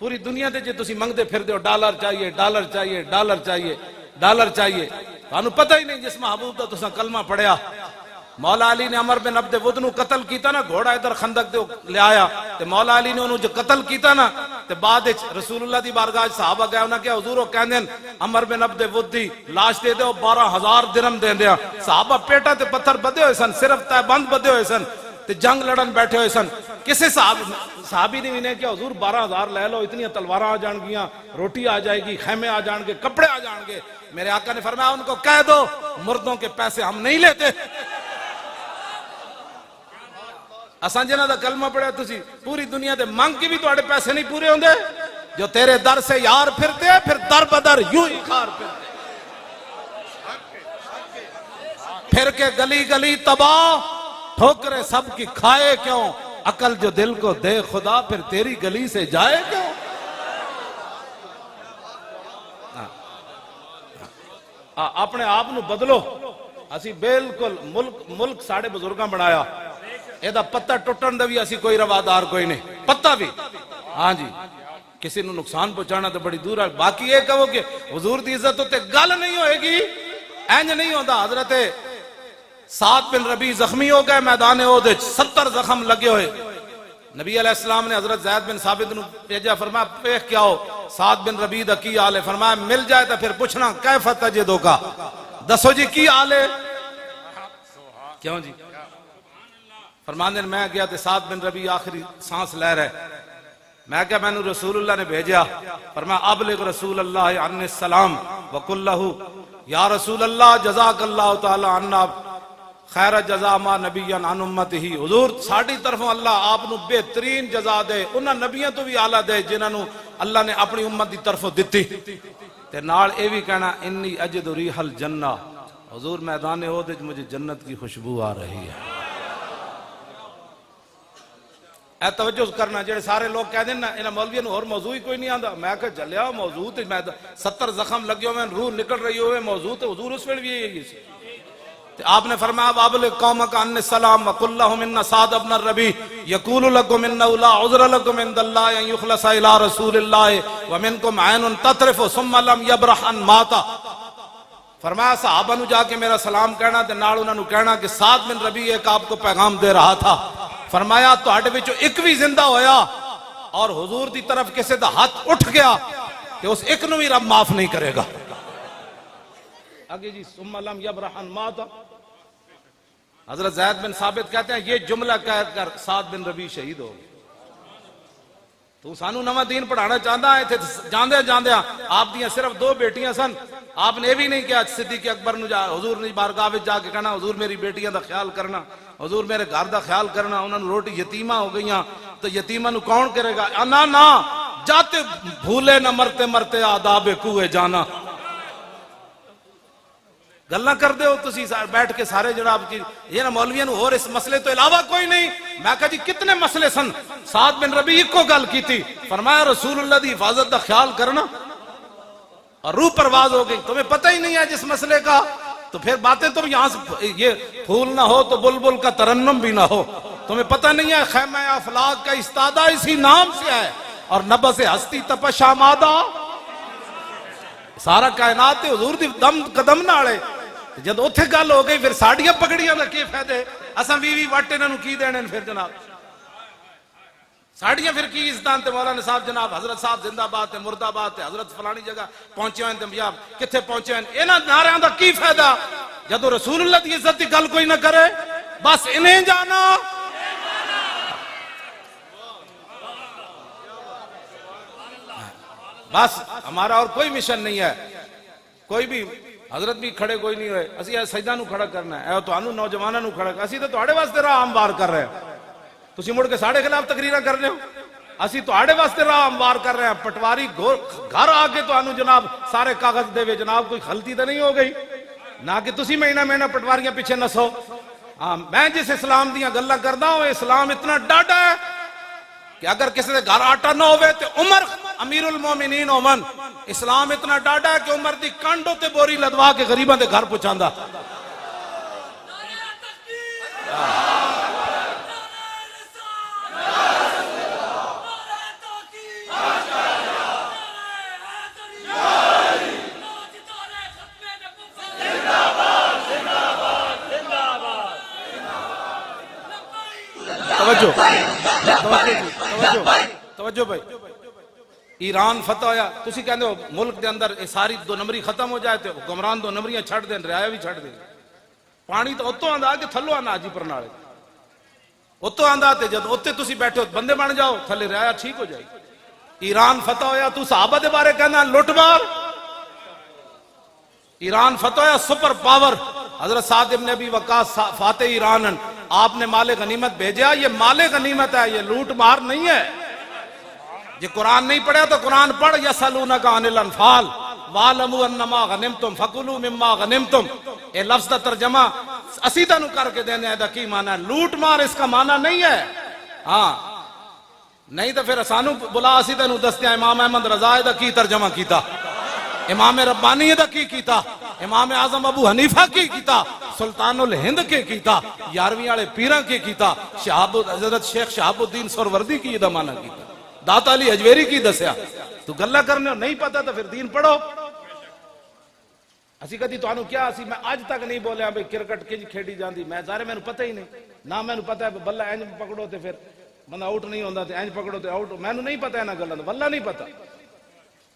پوری دنیا دے جے تسی منگدے پھر دیو ڈالر چاہیے ڈالر چاہیے ڈالر چاہیے ڈالر چاہیے، تانوں پتہ ہی نہیں جس محبوب دا تساں کلمہ پڑھیا۔ مولا علی نے عمر بن عبد ود نو قتل کیتا نا، گھوڑا ادھر خندق دے لے آیا تے مولا علی نے انہوں جو قتل کیتا نا تے بعد رسول اللہ دی بارگاہ صحابہ گئے انہاں کہ حضور وہ کہندے عمر بن عبد ود دی لاش دے دیو 12,000 درہم دے دیا۔ صحابہ پیٹا تے پتھر بدے ہوئے سن، صرف تہ بند بدے ہوئے سن تے جنگ لڑن بیٹھے ہوئے سن۔ کسے صحابی نے بھی کہ حضور 12,000 لے لو، اتنی تلواراں آ جان گیاں، روٹی آ جائے گی، خیمے آ جان گے، کپڑے آ جان گے۔ میرے آقا نے فرمایا ان کو کہہ دو مردوں کے پیسے ہم نہیں لیتے۔ اساں جنہاں دا کلمہ پڑھیا تسی پوری دنیا دے منگ کے بھی تواڈے پیسے نہیں پورے ہوندے، جو تیرے در سے یار پھرتے پھر در بدر یوں ہی خار پھرتے، پھر کے گلی گلی تباہ، ٹھوکرے سب کی کھائے کیوں، عقل جو دل کو دے خدا پھر تیری گلی سے جائے کیوں۔ اپنے آپ نو بدلو، اسی بالکل ملک ساڑھے بزرگاں بنایا، ایدہ پتہ ٹوٹن دے بھی اسی کوئی روادار کوئی نہیں، پتہ بھی ہاں جی کسی نو نقصان پہنچانا تو بڑی دور ہے۔ باقی یہ کہو کہ حضور دی عزت ہوتے گل نہیں ہوئے گی، اینج نہیں ہوتا۔ حضرت سعد بن ربیع زخمی ہو گئے میدان احد، 70 زخم لگے ہوئے، نبی علیہ السلام نے حضرت زید بن ثابت نو بھیجا، فرمایا پیخ کیا ہو سعد بن ربیع دا کی حال ہے؟ فرمایا مل جائے تو پھر پوچھنا کیف تجدو کا، دسو جی کی حال ہے؟ کیوں جی؟ فرماندن میں گیا تے سعد بن ربیع آخری سانس لے رہے، میں کہا میں نے رسول اللہ نے بھیجا، فرمایا ابلغ رسول اللہ عنہ السلام وقل لہو یا رسول اللہ جزاک اللہ تعالی عنہ خیر جزا ما نبیان عن امت ہی، حضور ساڑھی طرفوں اللہ آپ نو بہترین جزا دے، انہاں نبیان تو بھی اعلیٰ دے جنہاں نو اللہ نے اپنی امت دی طرفوں دیتی۔ تے نال اے بھی کہنا انی اجد ریح الجنہ، حضور میدان احد مجھے جنت کی خوشبو آ رہی ہے۔ اے توجہ کرنا، جڑے سارے لوگ کہہ دیں نا انہاں مولویوں اور موضوع ہی کوئی نہیں آندا، میں کہا چلیا موضوع تے 70 زخم لگے ہوئے روح نکل رہی ہوئے، موضوع تے حضور اس ویل بھی یہی سی۔ آپ نے فرمایا وابلغ قومک عنی السلام وقل لهم ان سعد بن الربیع یقول لكم انه لا عذر لكم عند الله ان يخلص الى رسول الله ومنكم عين تطرف ثم لم يبرح ان مات۔ فرمایا صحابہ نو جا کے میرا سلام کہنا تے نال انہاں نو کہنا کہ سعد بن ربیع ایک آپ کو پیغام دے رہا تھا، فرمایا تواڈے وچوں ایک بھی زندہ ہویا اور حضور دی طرف کسے دا ہاتھ اٹھ گیا کہ اس ایک نو بھی رب معاف نہیں کرے گا۔ آگے جی ثم لم يبرح ان مات، حضرت زید بن ثابت کہتے ہیں یہ جملہ کہہ کر سعد بن ربیع شہید ہو گئے۔ تو سانو نواں دین پڑھانا چاہتا ہے، جاندے جاندے آپ دیاں صرف 2 بیٹیاں سن، آپ نے بھی نہیں کیا صدیق اکبر نو جا حضور نے بارگاہ وچ جا کے کہنا حضور میری بیٹیاں دا خیال کرنا، حضور میرے گھر دا خیال کرنا، انہاں نو روٹی یتیمہ ہو گئیاں تو یتیمہ نو کون کرے گا؟ نا جاتے بھولے نہ مرتے مرتے آداب کوئے جانا۔ گلنا کر دے ہو تسی بیٹھ کے سارے جناب کی یہ نا مولویوں نے اور اس مسئلے تو علاوہ کوئی نہیں۔ میں کہا جی کتنے مسئلے سن، سعد بن ربیع کو گل کی تھی، فرمایا رسول اللہ دی حفاظت دا خیال کرنا، اور روح پرواز ہو گئی، تمہیں پتہ ہی نہیں ہے جس مسئلے کا، تو پھر باتیں تم یہاں سے یہ پھول نہ ہو تو بلبل کا ترنم بھی نہ ہو، تمہیں پتہ نہیں ہے خیمہ افلاک کا استادہ اسی نام سے ہے، اور نبض ہستی تپش آمادہ سارا کائنات حضور دی دم قدم نالے۔ جد اتھے گل ہو گئی پھر ساڑیاں پکڑیاں دا کی فائدے، اساں بھی واٹے انہوں کی دینے پھر جناب ساڑیاں پھر کی عزتان تے مولانا صاحب جناب حضرت صاحب زندہ بات ہے، مردہ بات ہے، حضرت فلانی جگہ پہنچے ہوئے ہیں، کتھے پہنچے ہوئے انہاں نعرے دا کی فائدہ جدو رسول اللہ دی عزت دی گل کوئی نہ کرے، بس انہیں جانا۔ بس ہمارا اور کوئی مشن نہیں ہے، کوئی بھی حضرت بھی کھڑے کوئی نہیں ہوئے، اسی سجدہ نو کھڑا کرنا ہے، تو انو نوجوانہ نو کھڑا کرنا، اسی تو تواڈے واسطے راہ ہموار کر رہے ہیں، تسی مڑ کے ساڑھے خلاف تقریرہ کر رہے ہو، اسی تواڈے واسطے راہ ہموار کر رہے ہیں۔ پٹواری گھر آگے تو انو جناب سارے کاغذ دے وے جناب کوئی غلطی تو نہیں ہو گئی، نہ کہ تسی مہینہ مہینہ پٹواریاں پیچھے نسو۔ میں جس اسلام دیاں گلاں کردا ہوں، اسلام اتنا ڈاڈا ہے کہ اگر کسی دے گھر آٹا نہ ہوئے تو عمر امیر المومنین ہومن، اسلام اتنا ڈاڈا ہے کہ عمر دی کنڈوں تے بوری لدوا کے غریباں دے گھر پہنچاندا۔ توجہ بھائی، ایران فتح ہویا، تسی کہندے ہو ملک دے اندر یہ ساری دو نمبری ختم ہو جائے تے حکمران دو نمبریاں چھڑ دیں، رعایا بھی چھڑ دیں، پانی تو اتوں آندا کہ تھلو آنا جی پرنالے اتوں آندا تے جد اتنے تسی بیٹھے ہو بندے بن جاؤ تھلے رعایا ٹھیک ہو جائے. ایران فتح ہویا تو صحابہ دے بارے کہنا لٹ مار. ایران فتح ہویا سپر پاور، حضرت سعد بن ابی وقاص فاتح ایران، آپ نے مال غنیمت بھیجا، یہ مال غنیمت ہے، یہ لوٹ مار نہیں ہے. یہ قرآن نہیں پڑھا تو قرآن پڑھ. یسألونک عن الانفال وَاعْلَمُوا أَنَّمَا غَنِمْتُمْ فَكُلُوا مِمَّا غَنِمْتُمْ. اے لفظ دا ترجمہ اسی تنو کر کے دینے ہے دا کی معنی ہے، لوٹ مار اس کا معنی نہیں ہے. ہاں نہیں تو پھر سانو بلا اسی تنو دستے ہیں امام احمد رضا دا کی ترجمہ کیتا، امام ربانی دا کی کیتا، امام اعظم ابو حنیفہ کی کیتا، سلطان الہند کے کیتا، یارویں والے پیراں کے کیتا، حضرت شیخ شہاب الدین سروردی کی دا معنی کیتا، داتا علی اجویری کی دسیا. تو گلہ کرنے ہو نہیں پتا تو پھر دین پڑھو. اسی کہتی تو آنو کیا اسی میں آج تک نہیں بولیا بھئی کرکٹ کج کھیڑی جاندی، میں ظاہر میں نے پتہ ہی نہیں نہ میں نے پتہ ہے بلہ اینج پکڑو تے پھر بندہ آؤٹ نہیں ہوندہ تے اینج پکڑو تے آؤٹ، میں نے نہیں پتہ ہے نا گلہ واللہ نہیں پتہ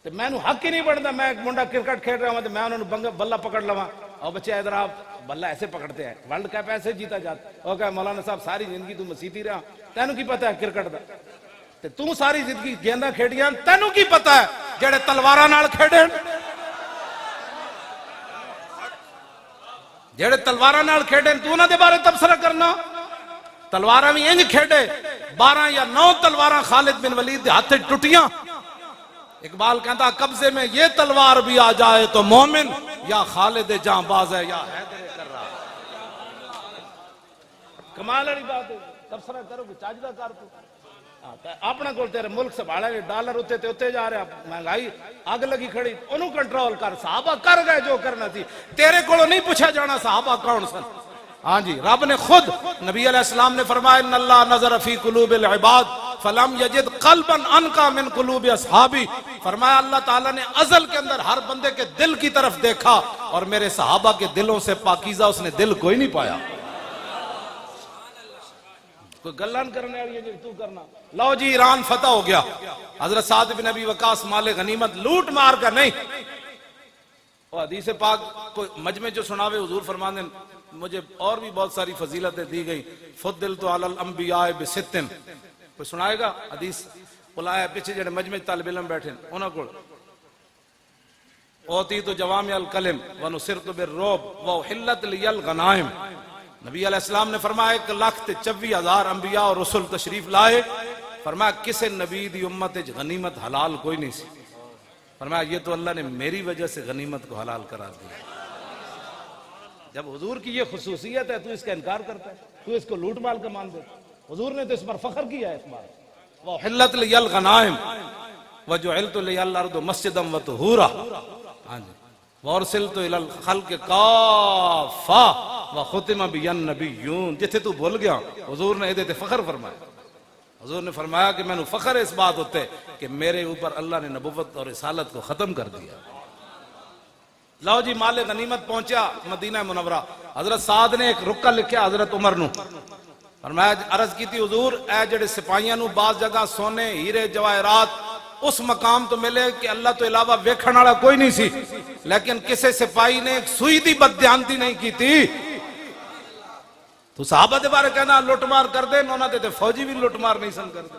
تے میں نے حق ہی نہیں بڑھتا. میں ایک منڈا کرکٹ کھیڑ رہا ہوں تے میں انہوں نے بلہ پکڑ لواں اور بچے ادھر آپ بلہ ایسے پکڑتے ہیں، ورلڈ کپ ایسے جیتا جاتا. اور کہا مولانا صاحب ساری زندگی تو مسیتی رہا، تینوں کی پتہ ہے کرکٹ دا، تے تو ساری زندگی گیندہ کھیڑیاں تینوں کی پتہ ہے جڑے تلوارہ نال کھیڑیں، جڑے تلوارہ نال کھیڑیں تو انہاں دے بارے تبصرہ کرنا. تلوارہ میں انج کھیڑے 12 یا 9 تلوارہ خالد بن ولید دے ہاتھ ٹوٹیاں. اقبال کہتا قبضے میں یہ تلوار بھی آ جائے تو مومن یا خالد جاں باز ہے یا حیدر کر رہا. کمال والی بات ہے، تبصرہ کرو کہ چاجدہ کر تو اپنا کول تیرے ملک سنبھالا گئے ڈالر اتے تے اتے جا رہے، مہنگائی آگ لگی کھڑی، انہوں کنٹرول کر. صحابہ کر گئے جو کرنا تھی، تیرے کولوں نہیں پوچھا جانا صحابہ کون سن. ہاں جی رب نے خود نبی علیہ السلام نے فرمایا ان اللہ نظر فی قلوب العباد فلم یجد قلبا انقا من قلوب اصحابی. فرمایا اللہ تعالیٰ نے ازل کے اندر ہر بندے کے دل کی طرف دیکھا اور میرے صحابہ کے دلوں سے پاکیزہ اس نے دل کوئی نہیں پایا. کوئی گلان کرنے والی ہے جو تو کرنا. لو جی ایران فتح ہو گیا، حضرت سعد بن ابی وقاص مال غنیمت لوٹ مار کا نہیں. اور حدیث پاک کوئی مجمع جو سناوے حضور فرمانے مجھے اور بھی بہت ساری فضیلتیں دی گئی. فضلت علی الانبیاء بستن، کوئی سنائے گا حدیث بلایا پیچھے جڑے مجمع طالب علم بیٹھے انہاں کو اوتیت جوامع الکلم ونصرت بالرعب واحلت لی الغنائم. نبی علیہ السلام نے فرمایا 1,24,000 انبیاء اور رسول تشریف لائے، فرمایا کسے نبی دی امت غنیمت حلال کوئی نہیں سی. فرمایا یہ تو اللہ نے میری وجہ سے غنیمت کو حلال قرار دیا. جب حضور کی یہ خصوصیت ہے تو اس کا انکار کرتا ہے، تو اس کو لوٹ مال کا مان دیتا. حضور نے تو اس پر فخر کیا ہے. اس بار وَحِلَّتْ لِيَ الْغَنَائِمْ وَجُعِلْتُ لِيَ الْأَرْضُ مَسْجِدًا وَطُهُورًا. ہاں جی وَأُرْسِلْتُ إِلَى الْخَلْقِ كَافَّةً وَخُتِمَ بِيَ النَّبِيُّونَ. جتھے تو بھول گیا حضور نے ادھے فخر فرمایا. حضور نے فرمایا کہ میں نے فخر اس بات ہوتے کہ میرے اوپر اللہ نے نبوت اور رسالت کو ختم کر دیا. لو جی مال غنیمت پہنچا مدینہ منورہ. حضرت سعد نے ایک رکہ لکھیا حضرت عمر نو، فرمایا عرض کی تھی حضور اے جڑے سپاہیاں نو بعض جگہ سونے ہیرے جواہرات اس مقام تو ملے کہ اللہ تو علاوہ ویکھن والا کوئی نہیں سی، لیکن کسے سپاہی نے ایک سوئی دی بددیانتی نہیں کی تھی. تو صحابہ دے بارے کہنا لوٹ مار کر دے، انہوں نے فوجی بھی لوٹ مار نہیں سن کر دے.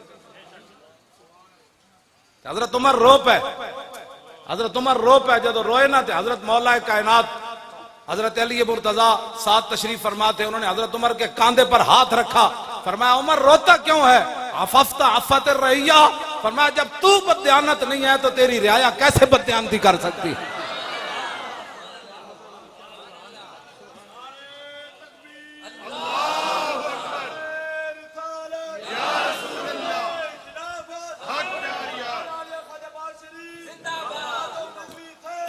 حضرت عمر رو پہ، حضرت عمر رو پہ جدو روئے نہ تھے. حضرت مولا کائنات حضرت علی مرتضیٰ ساتھ تشریف فرما تھے، انہوں نے حضرت عمر کے کاندھے پر ہاتھ رکھا. فرمایا عمر روتا کیوں ہے؟ عففت عفت الرعیہ. فرمایا جب تو بددیانت نہیں ہے تو تیری رعایا کیسے بددیانتی کر سکتی؟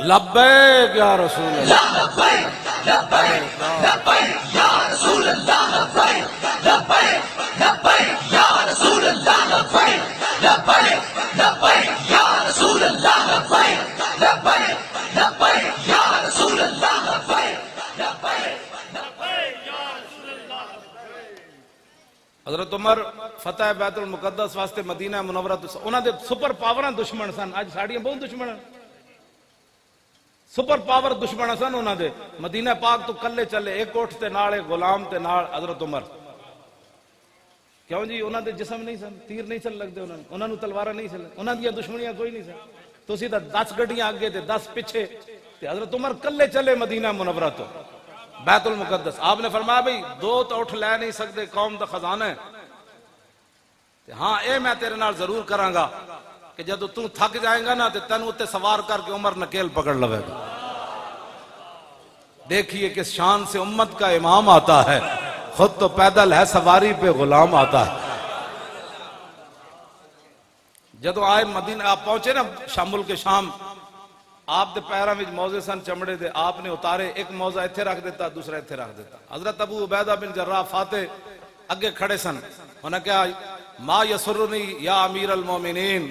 لبیک یا رسول اللہ، لبیک لبیک یا رسول اللہ، لبیک لبیک لبیک یا رسول اللہ، لبیک لبیک لبیک یا رسول اللہ، لبیک لبیک لبیک یا رسول اللہ، لبیک لبیک لبیک یا رسول اللہ. حضرت عمر فتح بیت المقدس واسطے مدینہ منورہ انہاں دے سپر پاوراں دشمن سن، اج ساڈیاں بہت دشمن ہیں، سپر پاور دشمن سن انہاں دے۔ مدینہ پاک تو کلے چلے، ایک اٹھ تے نال ایک غلام تے نال حضرت عمر، کیوں جی انہاں دے جسم نہیں سن، تیر نہیں چل لگدے انہاں نوں تلواراں نہیں چل، انہاں دیاں دشمنیاں کوئی نہیں سن، تسی تے 10 گڈیاں اگے تے 10 پیچھے، تے حضرت عمر کلے چلے مدینہ منورہ تو بیت المقدس۔ آپ نے فرمایا بھئی دو تو اٹھ لے نہیں سکتے، قوم دا خزانہ ہے، ہاں اے میں تیرے نال ضرور کراں گا کہ جدو تو تھک جائے گا نا تے تینوں تے سوار کر کے عمر نکیل پکڑ لوے گا۔ دیکھیے کس شان سے امت کا امام آتا ہے، خود تو پیدل ہے سواری پہ غلام آتا ہے۔ جدو آئے مدینہ آپ پہنچے نا شام ملک شام، آپ دے پیراں وچ موزے سن چمڑے دے، آپ نے اتارے، ایک موزہ ایتھے رکھ دیتا دوسرا ایتھے رکھ دیتا۔ حضرت ابو عبیدہ بن جراح فاتح اگے کھڑے سن، انہاں کہا ما یسرنی یا امیر المومنین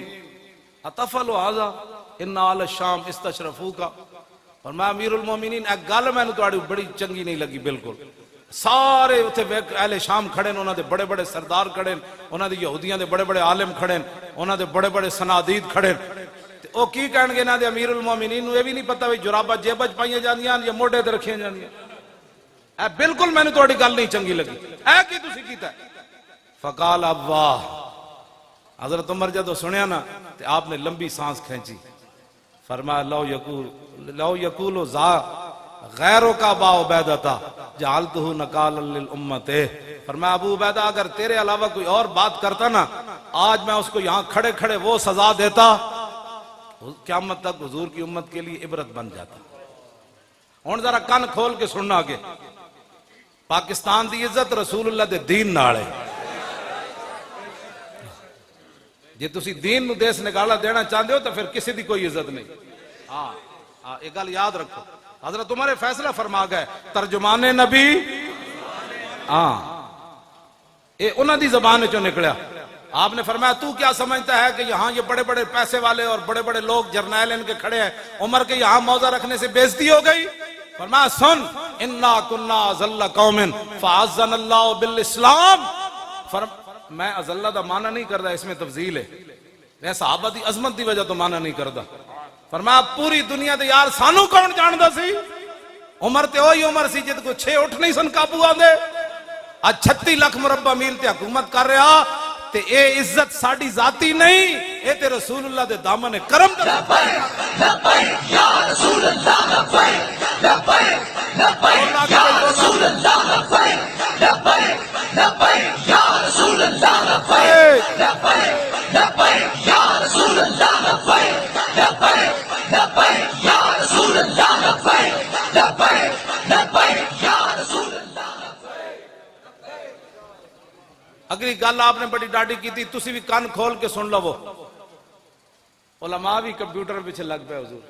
اتفعل ھذا ان آل الشام استشرفوک، اور میں امیر المومنین ایک گل میں تہاڈی بڑی چنگی نہیں لگی بالکل۔ سارے اتھے اہل شام کھڑے انہاں دے بڑے بڑے سردار کھڑے، انہاں دے یہودیاں دے بڑے بڑے عالم کھڑے، انہاں دے بڑے بڑے صنادید کھڑے، او کی کہن گے انہاں دے امیر المومنین نوں یہ بھی نہیں پتہ وی جراباں جیب وچ پائیاں جاندیاں یا موڈے تے رکھیاں جاندیاں، اے بالکل میں تہاڈی گل نہیں چنگی لگی، اے کی تسی کیتا ہے؟ فقال ابا، حضرت عمر جدو سنیا نا تے آپ نے لمبی سانس کھینچی، فرمایا لو یقول ذا غیروں کا با عبیدتا جعلتہ نکالا للامت، فرمایا ابو عبیدہ اگر تیرے علاوہ کوئی اور بات کرتا نا آج میں اس کو یہاں کھڑے کھڑے وہ سزا دیتا، قیامت تک حضور کی امت کے لیے عبرت بن جاتا۔ ہن ذرا کان کھول کے سننا آگے، پاکستان دی عزت رسول اللہ دے دین نال ہے، جے تسی دین نو دیس نکالا دینا چاہتے ہو تو پھر کسی دی کوئی عزت نہیں۔ ہاں ایک گل یاد رکھو، حضرت عمر فیصلہ فرما گئے ترجمان نبی، ہاں اے انہاں دی زبان چوں نکلیا۔ آپ نے فرمایا تو کیا سمجھتا ہے کہ یہاں یہ بڑے بڑے پیسے والے اور بڑے بڑے لوگ جرنیل ان کے کھڑے ہیں، عمر کے یہاں موضع رکھنے سے بےزتی ہو گئی؟ فرمایا سن انا کنا ذل قوم فعزنا اللہ بالاسلام، میں ازلہ دا معنی نہیں کردا، اس میں تفضیل ہے، میں صحابہ دی عظمت دی وجہ تو معنی نہیں کردا۔ فرمایا پوری دنیا دے یار سانو کون جاندا سی؟ عمر تے وہی عمر سی جد کو 6 اٹھ نہیں سن قابو آندے، آج 36 لاکھ مربع میل تے حکومت کر رہا، تے اے عزت ساڈی ذاتی نہیں، اے تے رسول اللہ دے دامن کرم دا۔ لبیک لبیک یا رسول اللہ، لبیک لبیک لبیک یا رسول اللہ، لبیک لبیک لبیک یا رسول اللہ، لبیک لبیک لبیک یا رسول اللہ، لبیک لبیک لبیک یا رسول اللہ، لبیک لبیک لبیک یا رسول اللہ۔ اگلی گل آپ نے بڑی ڈاڈی کی تھی، تسی بھی کان کھول کے سن لو، علماء بھی کمپیوٹر پیچھے لگ پہ حضور،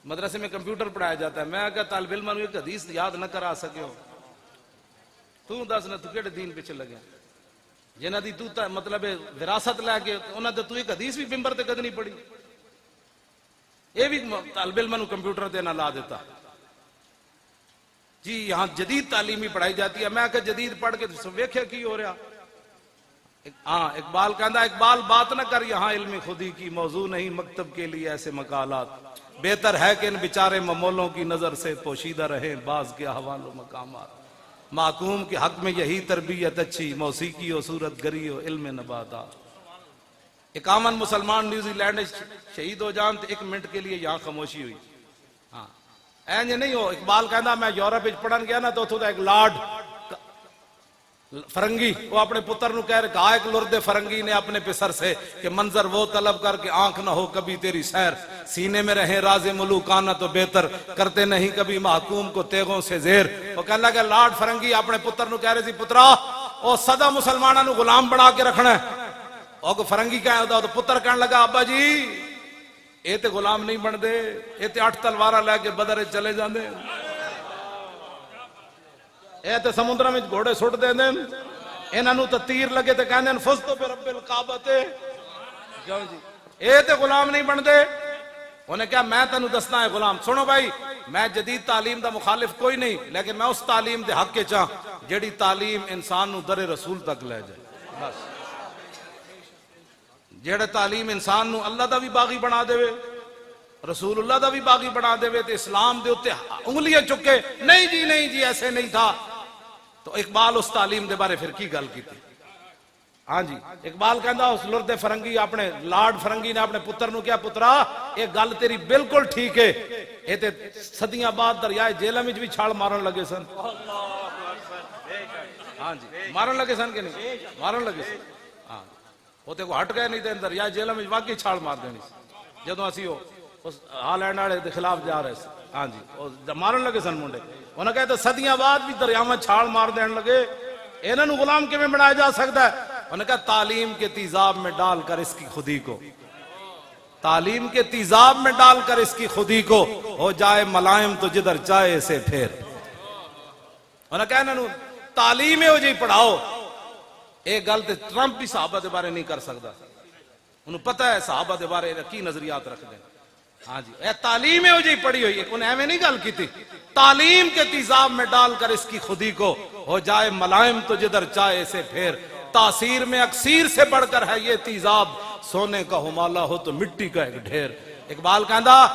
مدرسے میں کمپیوٹر پڑھایا جاتا ہے، میں کہا طالب علم ایک حدیث یاد نہ کرا سکے ہو، تو دس نہ تو کیڑے دین پیچھے لگے جنہ دی تو مطلب وراثت لے کے انہاں تے تو ایک حدیث بھی ممبر تے کد نہیں پڑھی، یہ بھی طالب علم نو کمپیوٹر تے نہ لا دیتا جی یہاں جدید تعلیمی پڑھائی جاتی ہے، میں کہ جدید پڑھ کے ویکھیا کی ہو رہا۔ ہاں اقبال کہندا اقبال بات نہ کر یہاں علم خودی کی، موضوع نہیں مکتب کے لیے ایسے مقالات، بہتر ہے کہ ان بیچارے ممولوں کی نظر سے پوشیدہ رہیں بعض کے احوال و مقامات، محکوم کے حق میں یہی تربیت اچھی، موسیقی و صورت گری و علم نباتات۔ 51 مسلمان نیوزی لینڈ شہید ہو جان تو 1 منٹ کے لیے یہاں خاموشی ہوئی۔ ہاں اینج نہیں ہو، اقبال کہندا میں یورپ وچ پڑھن گیا نا تو اتھوں دا ایک لارڈ فرنگی وہ اپنے پتر نو کہہ رہا ایک لرد فرنگی نے اپنے پسر سے کہ منظر وہ طلب کر کے آنکھ نہ ہو کبھی تیری سیر، سینے میں رہیں راز ملوکانہ تو بہتر، کرتے نہیں کبھی محکوم کو تیغوں سے زیر۔ وہ کہنے لگا لارڈ فرنگی اپنے پتر نو کہہ رہے سی پترا او سدا مسلمانہ نو غلام بنا کے رکھنا ہے، اور فرنگی کہہ تو پتر کہنے لگا ابا جی اے تے غلام نہیں بن دے، اے تے 8 تلوارہ لے کے بدر چلے جاندے، اے تے سمندر میں گھوڑے سٹ دے دیں، انہاں نو تے تیر لگے تے کہندے فزتو برب الکعبۃ، کیوں جی اے تے غلام نہیں بن دے۔ انہیں کہا میں تینوں دسنا ہے غلام، سنو بھائی میں جدید تعلیم دا مخالف کوئی نہیں، لیکن میں اس تعلیم دے حق کے چاہ جیڑی تعلیم انسان نو در رسول تک لے جائے۔ بس جڑے تعلیم انسان نو اللہ دا بھی باغی بنا دے رسول اللہ دا بھی باغی بنا دے تے اسلام دے اوتے انگلیاں چکے نہیں جی ایسے نہیں تھا، تو اقبال اس تعلیم دے بارے پھر کی گل کی تھی؟ ہاں جی اقبال کہندا اس لرد فرنگی اپنے لارڈ فرنگی نے اپنے پتر نو کیا پترا یہ گل تیری بالکل ٹھیک ہے، یہ تے صدیاں بعد دریائے جہلم وچ بھی چھال مارن لگے سن۔ ہاں جی مارن لگے سن کہ نہیں مارن لگے سن، ہاں وہ تے کو ہٹ گئے نہیں تے دریائے جہلم وچ واقعی چھال مار دینی سی جدوں اسی اس ہالینڈ والے دے خلاف جا رہے سی۔ ہاں جی مارن لگے سن منڈے، انہاں کہتے صدیاں بعد بھی دریاواں چھال مار دین لگے، انہاں نو غلام کیویں بنایا جا سکتا ہے؟ انہوں نے کہا تعلیم کے تیزاب میں ڈال کر اس کی خودی کو، تعلیم کے تیزاب میں ڈال کر اس کی خودی کو ہو جائے ملائم تو جدھر چاہے اسے پھیر۔ انہوں نے کہا انہوں تعلیم ہو جی پڑھاؤ، ایک گل تے ٹرمپ بھی صحابہ دے بارے نہیں کر سکتا، انہوں پتہ ہے صحابہ دے بارے کی نظریات رکھ دیں۔ ہاں جی اے تعلیم ہو جی پڑھی ہوئی ہے، انہیں ایویں نہیں گل کی تھی، تعلیم کے تیزاب میں ڈال کر اس کی خودی کو ہو جائے ملائم تو جدھر چاہے اسے پھیر، تاثیر میں اکسیر سے بڑھ کر ہے یہ تیزاب، سونے کا ہمالہ ہو تو مٹی کا ایک ڈھیر۔ اقبال کہندا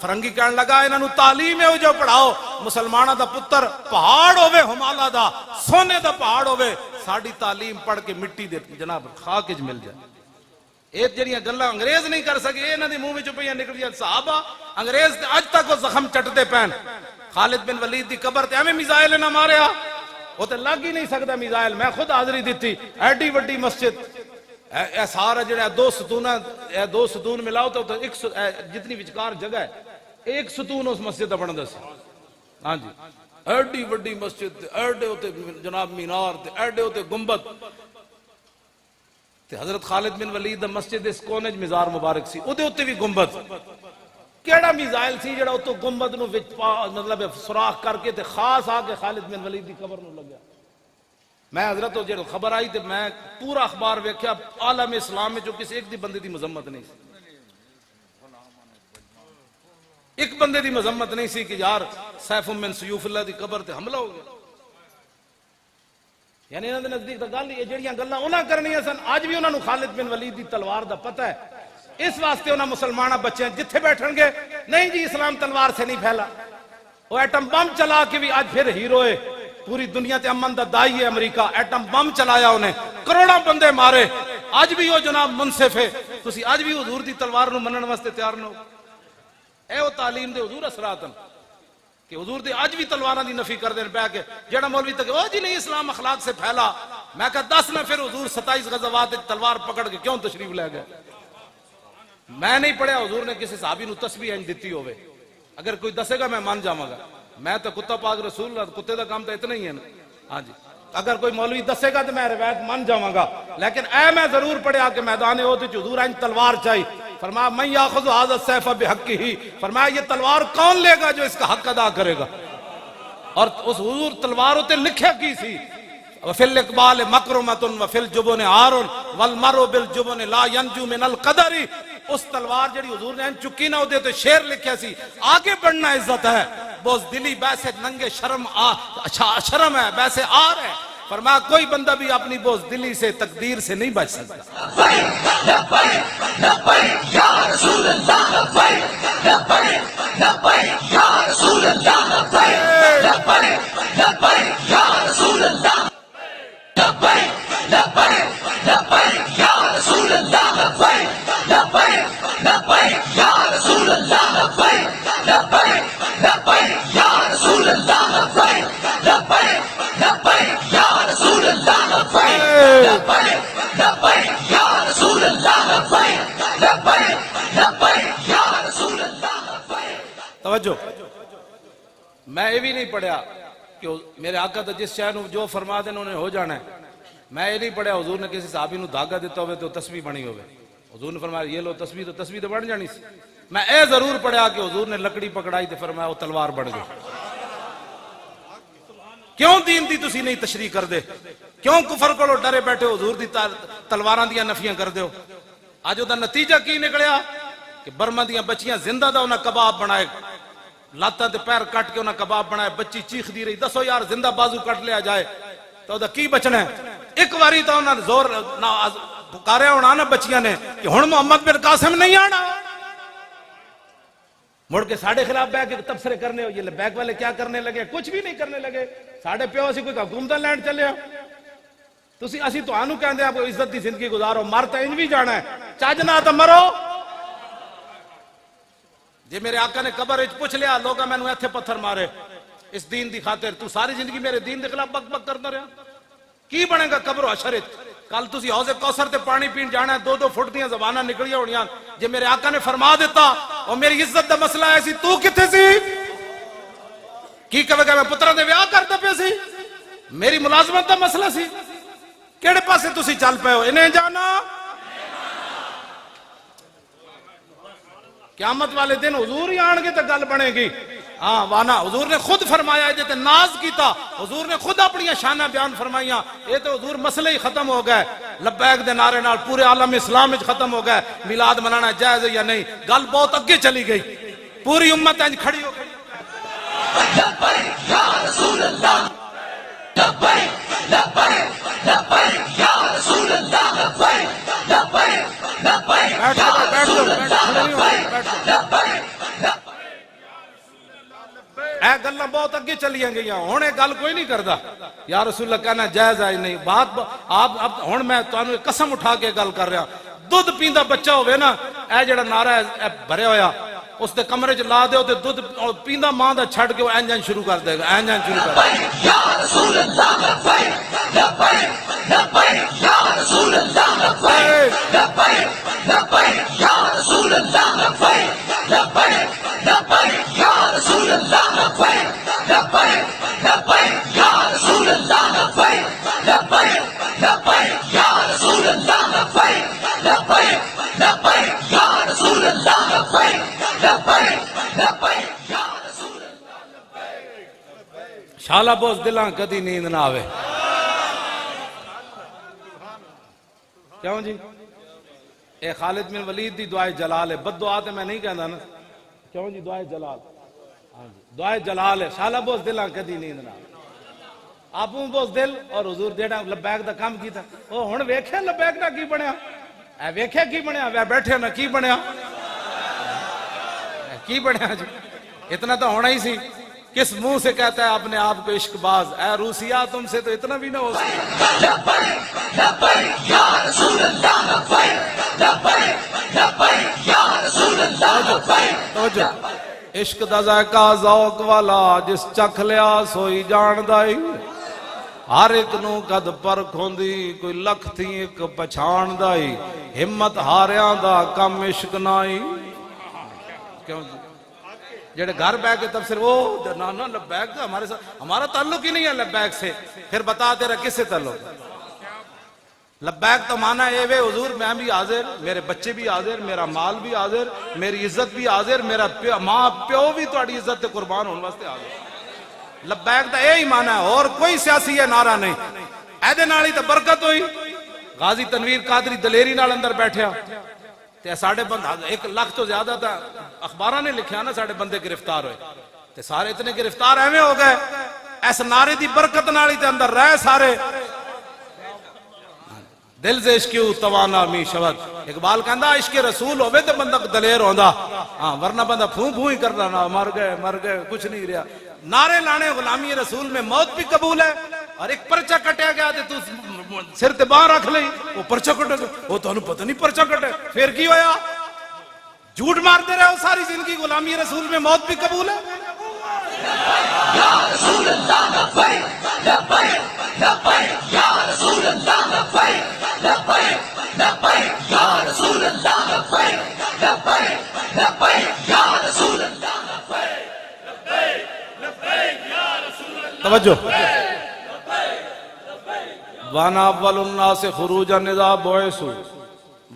فرنگی کہن لگا انہاں نو تعلیم ہو جو پڑھاؤ، مسلمانہ دا پتر پہاڑ ہوے ہمالہ دا، سونے دا پہاڑ ہوے، ساڑی تعلیم پڑھ کے مٹی دے جناب خاک وچ مل جائے۔ یہ جڑیاں گلاں انگریز نہیں کر سکے انہاں دی منہ وچوں پئیاں نکلیاں، صحابہ انگریز اج تک وہ زخم چٹتے پین۔ خالد بن ولید دی قبر تے ایویں میزائل نہ ماریا، وہ تے لگ ہی نہیں سکتا میزائل، میں خود حاضری دیتی، ایڈی وڈی مسجد، اے سارا جڑا دو ستون ملاؤ تو جتنی وچکار جگہ ہے ایک ستون اس مسجد دا بندا سی۔ ہاں جی ایڈی وڈی مسجد، ایڈے ہوتے جناب مینار تے ایڈے ہوتے گنبد، تے حضرت خالد بن ولید دا مسجد اس کونے وچ مزار مبارک سی، اودے اوتے بھی گنبد، کیڑا میزائل سی جڑا اتو گنبد نو مطلب سوراخ کر کے تے خاص آ کے خالد بن ولید دی قبر نو لگیا۔ میں حضرت جڑا خبر آئی تے میں پورا اخبار ویکھیا، عالم اسلام میں جو کسی ایک دی بندے دی مذمت نہیں سی، ایک بندے دی مذمت نہیں سی کہ یار سیف من سیوف اللہ دی قبر تے حملہ ہو گیا۔ یعنی انہاں دے نزدیک تے گل یہ جڑیاں گلاں انہاں کرنیاں سن، اج بھی انہاں نو خالد بن ولید دی تلوار دا پتہ ہے، اس واسطے انہاں مسلمانہ بچے جتھے بیٹھن گے نہیں جی اسلام تلوار سے نہیں پھیلا، وہ ایٹم بم چلا کے بھی آج پھر ہیرو ہے، پوری دنیا تے امن دا دائی ہے امریکہ، ایٹم بم چلایا انہیں، کروڑوں بندے مارے، آج بھی وہ جناب منصف ہے، تسی آج بھی حضور دی تلوار نو منن واسطے تیار نہ ہو۔ اے وہ تعلیم دے حضور اثراتن کہ حضور دے آج بھی تلواراں دی نفی کر دین پہ کہ جڑا مولوی تک او جی نہیں اسلام اخلاق سے پھیلا، میں کہا 10 نہ پھر حضور 27 غزوات تلوار پکڑ کے کیوں تشریف لے گئے؟ میں نہیں پڑھیا حضور نے کسی صحابی نو تسبیح انج دتی ہوئے، اگر کوئی دسے گا میں مان جاواں گا، میں تو کتا پاک رسول اللہ، کتے دا کام تو اتنا ہی ہے نا۔ ہاں جی اگر کوئی مولوی دسے گا تو میں روایت مان جاواں گا، لیکن اے میں ضرور پڑھیا کہ میدان احد وچ حضور انج تلوار چاہی، فرمایا من یاخذ ھذا السیف بحقہ، فرمایا یہ تلوار کون لے گا جو اس کا حق ادا کرے گا۔ اور اس حضور تلوار تے لکھیا کی سی وفی الاقبال مکرمۃ وفی الجبن عار والمرء بالجبن لا ینجو من القدر، اس تلوار جڑی حضور نے چکی نہ ہوتے تو شیر لکھیا سی آگے بڑھنا عزت ہے، بزدلی بیسے ننگے شرم ہے بیسے آر ہے، فرمایا کوئی بندہ بھی اپنی بزدلی سے تقدیر سے نہیں بچ سکتا۔ لبیک لبیک لبیک یا رسول اللہ، لبیک لبیک لبیک یا رسول اللہ، لبیک لبیک لبیک یا رسول اللہ، لبیک لبیک لبیک یا رسول اللہ، لبیک لبیک لبیک یا رسول اللہ، لبیک لبیک لبیک یا رسول اللہ، لبیک لبیک لبیک یا رسول اللہ، لبیک لبیک یا رسول اللہ، لبیک لبیک لبیک یا رسول اللہ۔ توجہ، میں یہ بھی نہیں پڑھیا کہ میرے آقا تو جس شے نو جو فرما دیں انہوں نے ہو جانا ہے، میں یہ نہیں پڑھیا حضور نے کسی صحابی نو دھاگا دیتا ہوئے تو تسبیح بنی ہوئے، حضور نے فرمایا یہ لو تسبیح تو بن جانی سی۔ میں اے ضرور پڑھیا کہ حضور نے لکڑی پکڑائی تو فرمایا وہ تلوار بڑھ گئی۔ کیوں دین دی تسی نہیں تشریح کر دے؟ کیوں کفر کو ڈرے بیٹھے حضور دی تلواراں دیاں نفیاں کر دیو؟ آج دا نتیجہ کی نکلیا کہ برما دیاں بچیاں زندہ دا انہاں کباب بنائے، لاتاں تے پیر کٹ کے انہاں کباب بنائے، بچی چیخ دی رہی، دسو یار زندہ بازو کٹ لیا جائے تو دا کی بچنا ہے؟ ایک واری تو انہوں نے زور پکاریا ہونا نا بچیاں نے کہ ہن محمد بن قاسم نہیں آنا، مڑ کے ساڑھے خلاف بیک کے تبصرے کرنے ہو، یہ بیک والے کیا کرنے لگے؟ کچھ بھی نہیں کرنے لگے، ساڑھے پیو اسی کوئی حکومت لینڈ چلے ہو، تسی اسی تو آنو کہندے آپ کو عزت دی زندگی گزارو، مرتا انج بھی جانا ہے، چاجنا تو مرو۔ جی میرے آقا نے قبر اچ پوچھ لیا لوگا میں نے ایتھے پتھر مارے اس دین دی خاطر، تو ساری زندگی میرے دین دے خلاف بک بک کرتا رہا، کی بنے گا قبر و حشر اچ؟ کل تسی حوض کوثر تے پانی پین جانا ہے، 2 فٹ دیاں زباناں نکلیاں ہونیاں، جے میرے آقا نے فرما دیتا اور میری عزت دا مسئلہ ہے سی تو کتھے سی؟ کی کہے گا میں پتراں دے ویاہ کردا پیا سی؟ میری ملازمت دا مسئلہ سی؟ کیڑے پاسے تسی چل پئے ہو؟ انہیں جانا قیامت والے دن حضور ہی آن گے تو گل بنے گی۔ ہاں وانا حضور نے خود فرمایا جے تے ناز کیتا، حضور نے خود اپنی شانہ بیان فرمائیاں، یہ تو حضور مسئلے ہی ختم ہو گئے، لبیک دے نعرے نال پورے عالم اسلام وچ ختم ہو گئے، میلاد منانا جائز ہے یا نہیں، گل بہت اگے چلی گئی، پوری امت انج کھڑی ہو گئی۔ لبیک یا رسول اللہ، لبیک لبیک لبیک یا رسول اللہ، لبیک لبیک لبیک یا رسول اللہ، اے گلاں بہت اگے چلیاں گئیاں، ہن اے گل کوئی نہیں کردا یا رسول اللہ کہنا جائز ہے نہیں، بات آپ ہن میں تانوں قسم اٹھا کے گل کر رہا، دودھ پیندا بچہ ہوئے نا، اے جڑا نعرہ ہے بھریا ہویا اس دے کمرے چ لا دیو تے دودھ پیندا ماں دا چھڈ کے اینجن شروع کر دے گا، اینجن شروع کر دے گا۔ یا رسول اللہ، لبیک لبیک لبیک یا رسول اللہ، لبیک لبیک لبیک یا رسول اللہ، لبیک لبیک لبیک یا رسول اللہ، لبیک لبیک لبیک یا رسول اللہ، لبیک لبیک لبیک یا رسول اللہ، لبیک لبیک لبیک یا رسول اللہ، لبیک لبیک لبیک یا رسول اللہ۔ شالا بوس دلاں کدی نیند نہ آوے، کیوں جی؟ اے خالد بن ولید دی دعائے جلال ہے، بد دعا تے میں نہیں کہندا نا، کیوں جی؟ دعائے جلال، ہاں جی دعائے جلال ہے، شالا بوس دلاں کدی نیند نہ آوے، آپوں بوس دل اور حضور جیڑا لبیک دا کام کیتا، او ہن ویکھیا لبیک دا کی بنیا؟ اے ویکھیا کی بنیا؟ وے بیٹھے نا کی بنیا؟ کی بنیا جی؟ اتنا تو ہونا ہی سی، کس منہ سے کہتا ہے اپنے آپ کو عشق باز؟ اے روسیا تم سے تو اتنا بھی نہ ہو سکتا۔ لبیک لبیک یا رسول اللہ، لبیک لبیک لبیک یا رسول اللہ، لبیک توجہ، عشق دا ذائقہ ذوق والا جس چکھ لیا سوئی جان دائی، ہر ایک نو قد پرکھ ہوندی کوئی لکھ تھی ایک پچھان دائی، ہمت ہاریاں دا کم عشق نائی۔ کیوں جی؟ جڑے گھر بیٹھ کے تفسیر وہ نانا لبیک دا ہمارے ساتھ ہمارا تعلق ہی نہیں ہے لبیک سے، پھر بتا تیرا کس سے تعلق؟ لبیک تو مانا ہے وے حضور میں بھی حاضر، میرے بچے بھی حاضر، میرا مال بھی حاضر، میری عزت بھی حاضر، میرا ماں پیو بھی تہاڈی عزت تے قربان ہونے واسطے حاضر۔ لبیک دا یہی مانا ہے، اور کوئی سیاسی ہے نعرہ نہیں، ایدے نال ہی تے برکت ہوئی۔ غازی تنویر قادری دلیری نال اندر بیٹھیا تے ساڑھے بندہ 1 لاکھ تو زیادہ تھا، اخباراں نے لکھیا نا ساڑھے بندے گرفتار ہوئے تے سارے اتنے گرفتار ایویں ہو گئے، ایس نعرے دی برکت نال ہی تے اندر رہے سارے۔ دل سے عشق توانا می شود، اقبال کہندا عشق رسول ہوے تے بندہ دلیر ہوندا، ہاں ورنہ بندہ پھوں پھوں ہی کردا نا، مر گئے کچھ نہیں رہا۔ نعرے لانے غلامی رسول میں موت بھی قبول ہے، اور ایک پرچہ کٹیا گیا تے تو سر تے باہر رکھ لئی، وہ پرچہ کٹے وہ تانوں پتہ نہیں پرچہ کٹے، پھر کی ہویا؟ جھوٹ مارتے رہے ہو ساری زندگی، غلامی رسول میں موت بھی قبول ہے۔ یا رسول اللہ، لبیک لبیک لبیک یا رسول اللہ، لبیک لبیک لبیک یا رسول اللہ، لبیک لبیک لبیک یا رسول اللہ، لبیک لبیک یا رسول اللہ۔ توجہ، وانا اول الناس خروجا اذا بعثوا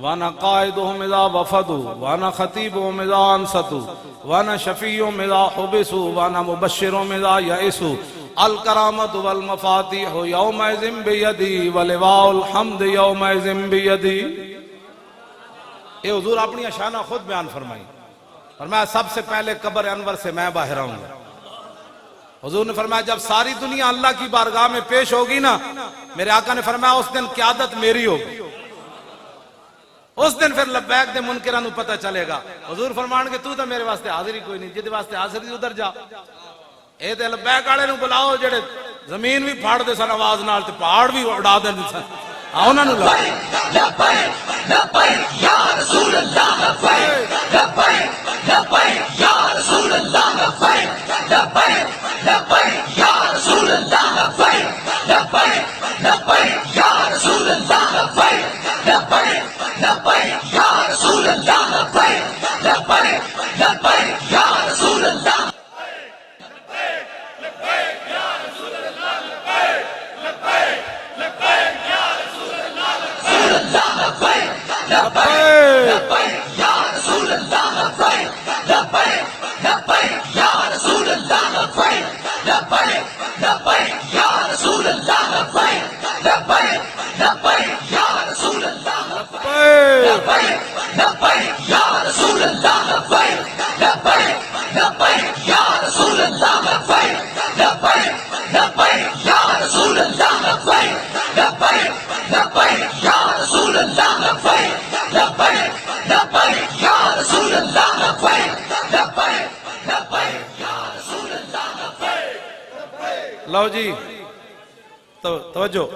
وانا قائدهم اذا وفدوا وانا خطيبهم اذا انصتوا وانا شفيعهم اذا حبسوا وانا مبشرهم اذا يئسوا الکرامت والمفاتیح یومئذ بیدی ولواء الحمد یومئذ بیدی۔ یہ حضور اپنی شانہ خود بیان فرمائی، فرمایا سب سے پہلے قبر انور سے میں باہر آؤں گا، حضور نے فرمایا جب ساری دنیا اللہ کی بارگاہ میں پیش ہوگی نا، میرے آقا نے فرمایا اس دن قیادت میری ہوگی، اس دن پھر لبیک دے منکران نو پتہ چلے گا۔ حضور فرمان کہ تو میرے واسطے حاضر ہی کوئی نہیں، جدے واسطے حاضر ہی ادھر جا، اے تے لبیک والے نو بلاؤ جڑے زمین بھی پھاڑ دے سن آواز نال تے پہاڑ بھی اڑا دے سن، انہاں نو لا لبیک لبیک یا رسول اللہ، لبیک لبیک لبیک یا رسول اللہ، لبیک لبیک لبیک یا رسول اللہ، لبیک لبیک لبیک یا رسول اللہ، لبیک لبیک لبیک یا رسول اللہ، لبیک لبیک لبیک یا رسول اللہ۔ لو جی توجہ،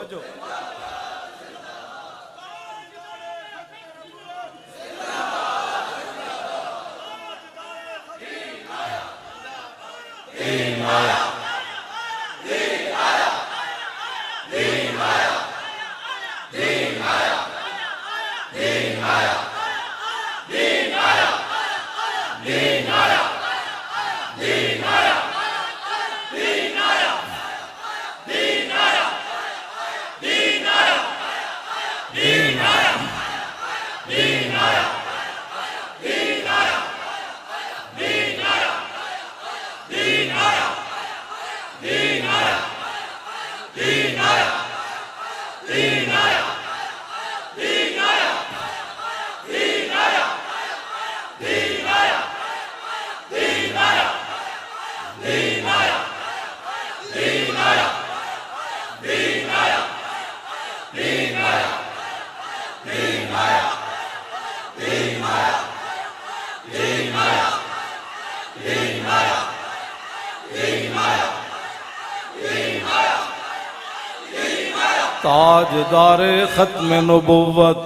تاجدار ختم نبوت،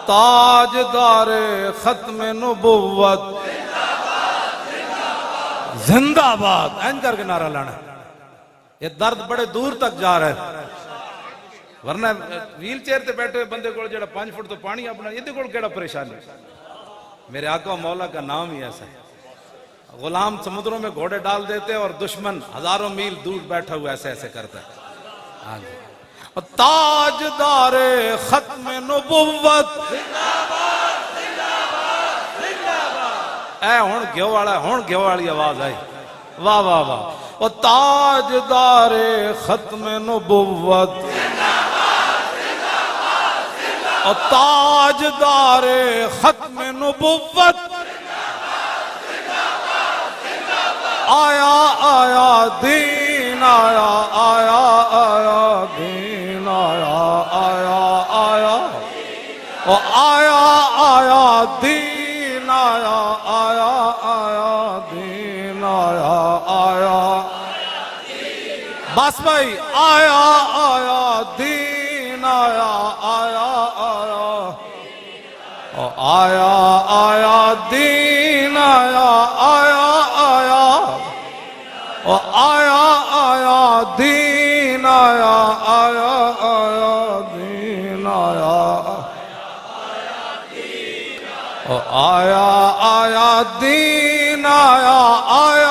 تاجدار ختم نبوت زندہ باد، این کر کے نعرہ لانا۔ یہ درد بڑے دور تک جا رہا ہے، ورنہ ویل چیئر تے بیٹھے ہوئے بندے کو جڑا 5 فٹ تو پانی اپنا یہ دیکھو کیڑا پریشانی۔ میرے آقا مولا کا نام ہی ایسا ہے، غلام سمندروں میں گھوڑے ڈال دیتے اور دشمن ہزاروں میل دور بیٹھا ہوا ایسے ایسے کرتا ہے۔ ہاں جی، تاجدار ختم نبوت، اے ہون گیو والا، ہون گیو والی آواز آئی، واہ واہ واہ۔ وہ تاجدار ختم نبوت، اور تاجدار ختم نبوت، آیا آیا دین آیا، آیا آیا دین آیا، آیا آیا، او آیا آیا دین آیا، آیا آیا دین آیا، آیا بس بھائی، آیا آیا دین آیا، آیا آیا، او آیا آیا دین آیا، آیا آیا، او آیا آیا دین آیا، آیا آیا دین آیا، او آیا آیا دین آیا، آیا